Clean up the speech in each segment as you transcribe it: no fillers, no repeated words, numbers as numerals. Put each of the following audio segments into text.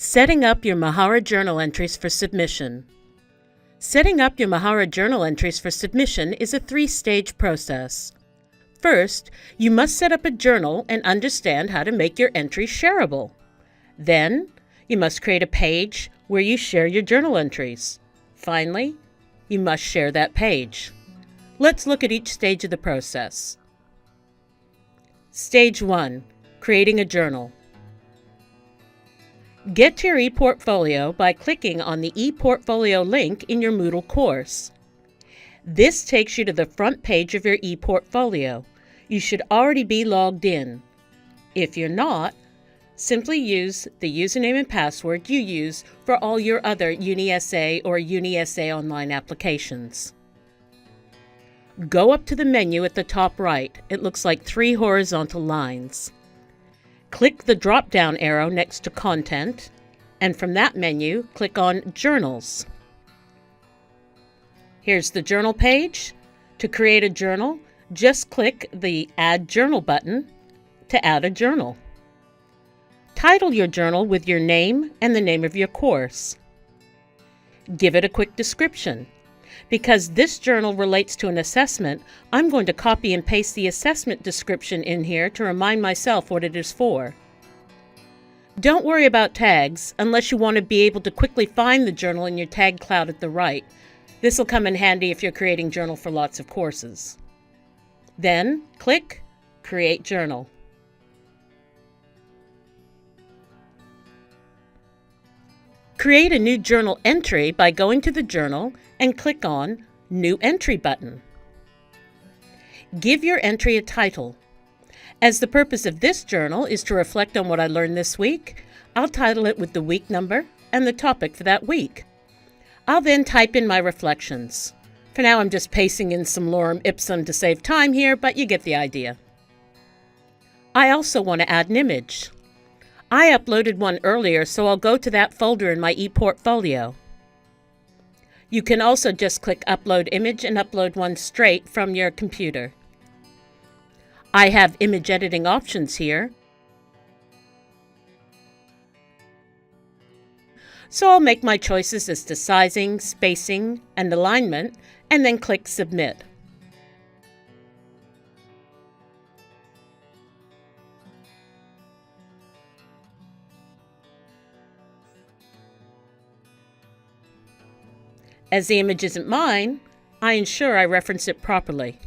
Setting up your Mahara journal entries for submission. Setting up your Mahara journal entries for submission is a three-stage process. First, you must set up a journal and understand how to make your entries shareable. Then, you must create a page where you share your journal entries. Finally, you must share that page. Let's look at each stage of the process. Stage 1. Creating a journal. Get to your ePortfolio by clicking on the ePortfolio link in your Moodle course. This takes you to the front page of your ePortfolio. You should already be logged in. If you're not, simply use the username and password you use for all your other UniSA or UniSA online applications. Go up to the menu at the top right. It looks like 3 horizontal lines. Click the drop-down arrow next to Content, and from that menu, click on Journals. Here's the journal page. To create a journal, just click the Add Journal button to add a journal. Title your journal with your name and the name of your course. Give it a quick description. Because this journal relates to an assessment, I'm going to copy and paste the assessment description in here to remind myself what it is for. Don't worry about tags unless you want to be able to quickly find the journal in your tag cloud at the right. This will come in handy if you're creating journal for lots of courses. Then click Create Journal. Create a new journal entry by going to the journal and click on New Entry button. Give your entry a title. As the purpose of this journal is to reflect on what I learned this week, I'll title it with the week number and the topic for that week. I'll then type in my reflections. For now, I'm just pasting in some lorem ipsum to save time here, but you get the idea. I also want to add an image. I uploaded one earlier, so I'll go to that folder in my ePortfolio. You can also just click Upload Image and upload one straight from your computer. I have image editing options here, so I'll make my choices as to sizing, spacing, and alignment, and then click Submit. As the image isn't mine, I ensure I reference it properly.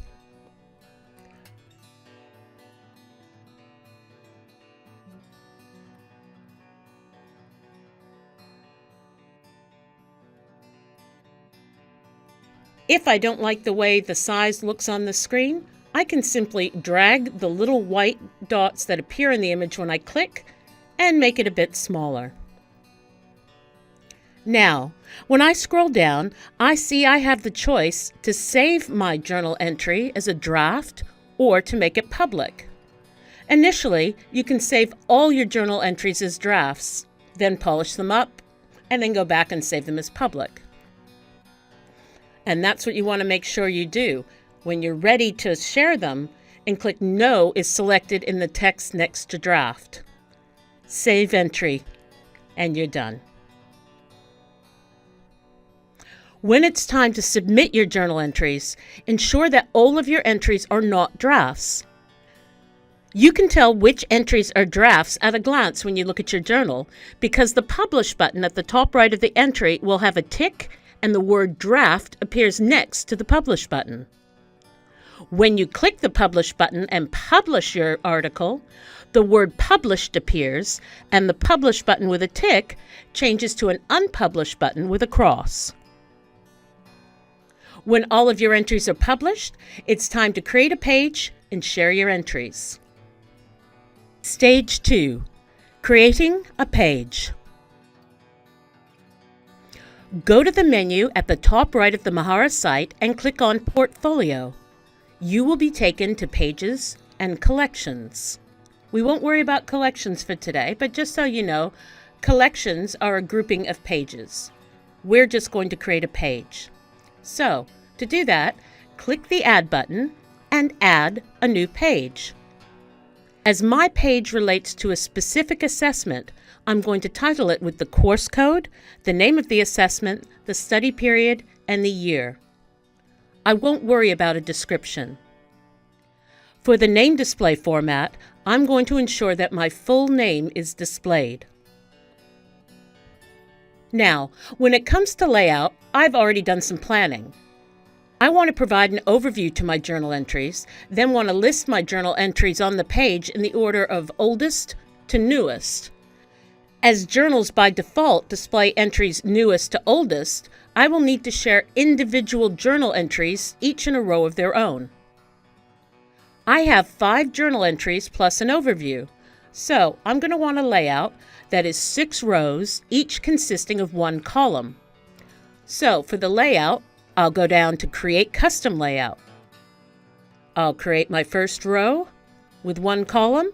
If I don't like the way the size looks on the screen, I can simply drag the little white dots that appear in the image when I click and make it a bit smaller. Now, when I scroll down, I see I have the choice to save my journal entry as a draft or to make it public. Initially, you can save all your journal entries as drafts, then polish them up, and then go back and save them as public. And that's what you want to make sure you do. When you're ready to share them, and click No is selected in the text next to draft. Save entry, and you're done. When it's time to submit your journal entries, ensure that all of your entries are not drafts. You can tell which entries are drafts at a glance when you look at your journal, because the Publish button at the top right of the entry will have a tick and the word Draft appears next to the Publish button. When you click the Publish button and publish your article, the word Published appears, and the Publish button with a tick changes to an Unpublished button with a cross. When all of your entries are published, it's time to create a page and share your entries. Stage 2. Creating a page. Go to the menu at the top right of the Mahara site and click on Portfolio. You will be taken to Pages and Collections. We won't worry about collections for today, but just so you know, collections are a grouping of pages. We're just going to create a page. So, to do that, click the Add button and add a new page. As my page relates to a specific assessment, I'm going to title it with the course code, the name of the assessment, the study period, and the year. I won't worry about a description. For the name display format, I'm going to ensure that my full name is displayed. Now, when it comes to layout, I've already done some planning. I want to provide an overview to my journal entries, then want to list my journal entries on the page in the order of oldest to newest. As journals by default display entries newest to oldest, I will need to share individual journal entries, each in a row of their own. I have 5 journal entries plus an overview, so I'm going to want a layout that is 6 rows, each consisting of 1 column. So for the layout, I'll go down to Create Custom Layout. I'll create my first row with 1 column,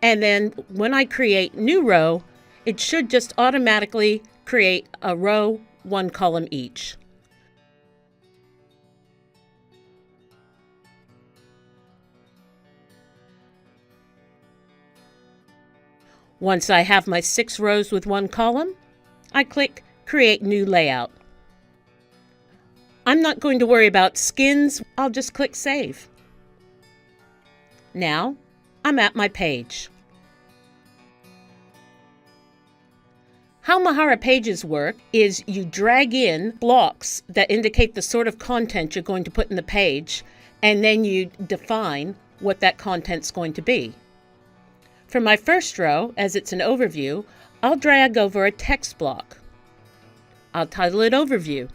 and then when I create new row, it should just automatically create a row, 1 column each. Once I have my 6 rows with 1 column, I click Create New Layout. I'm not going to worry about skins, I'll just click Save. Now, I'm at my page. How Mahara pages work is you drag in blocks that indicate the sort of content you're going to put in the page, and then you define what that content's going to be. For my first row, as it's an overview, I'll drag over a text block. I'll title it Overview.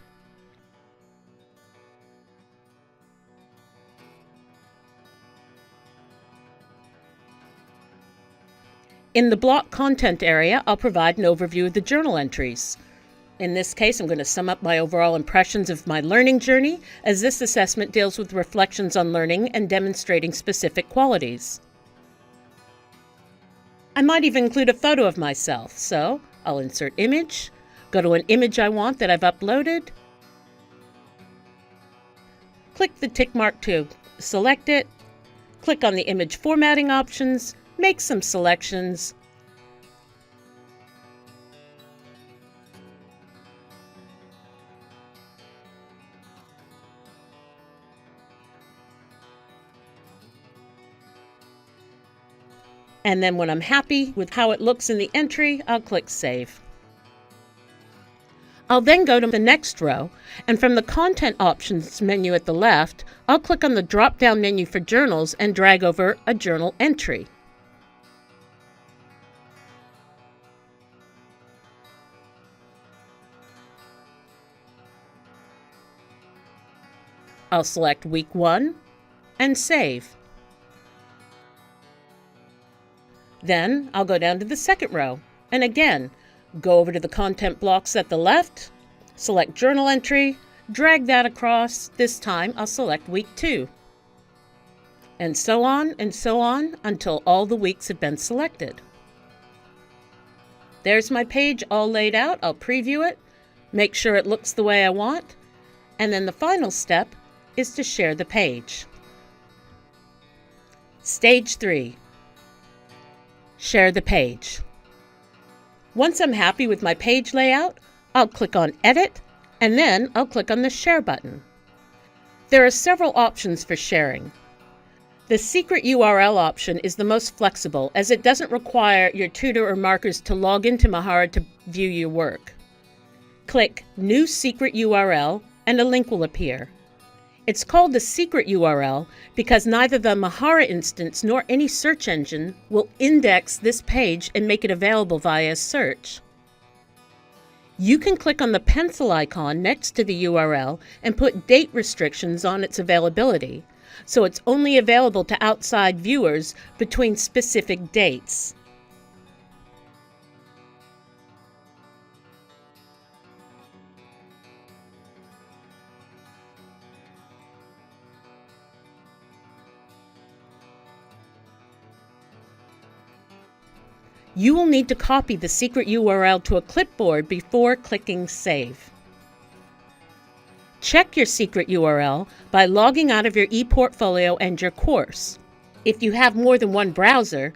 In the block content area, I'll provide an overview of the journal entries. In this case, I'm going to sum up my overall impressions of my learning journey, as this assessment deals with reflections on learning and demonstrating specific qualities. I might even include a photo of myself, so I'll insert image, go to an image I want that I've uploaded, click the tick mark to select it, click on the image formatting options, make some selections, and then when I'm happy with how it looks in the entry, I'll click Save. I'll then go to the next row, and from the Content Options menu at the left, I'll click on the drop-down menu for journals and drag over a journal entry. I'll select Week 1 and Save. Then I'll go down to the second row, and again, go over to the content blocks at the left, select Journal Entry, drag that across. This time I'll select Week 2. And so on until all the weeks have been selected. There's my page all laid out. I'll preview it, make sure it looks the way I want, and then the final step is to share the page. Stage 3. Share the page. Once I'm happy with my page layout, I'll click on Edit, and then I'll click on the Share button. There are several options for sharing. The secret URL option is the most flexible, as it doesn't require your tutor or markers to log into Mahara to view your work. Click New Secret URL, and a link will appear. It's called the secret URL because neither the Mahara instance nor any search engine will index this page and make it available via search. You can click on the pencil icon next to the URL and put date restrictions on its availability, so it's only available to outside viewers between specific dates. You will need to copy the secret URL to a clipboard before clicking Save. Check your secret URL by logging out of your ePortfolio and your course. If you have more than one browser,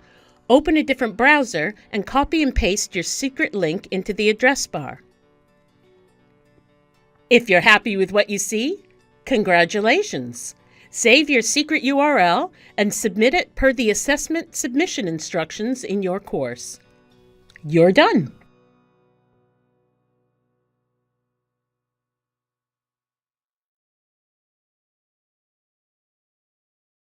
Open a different browser and copy and paste your secret link into the address bar. If you're happy with what you see, congratulations! Save your secret URL and submit it per the assessment submission instructions in your course. You're done!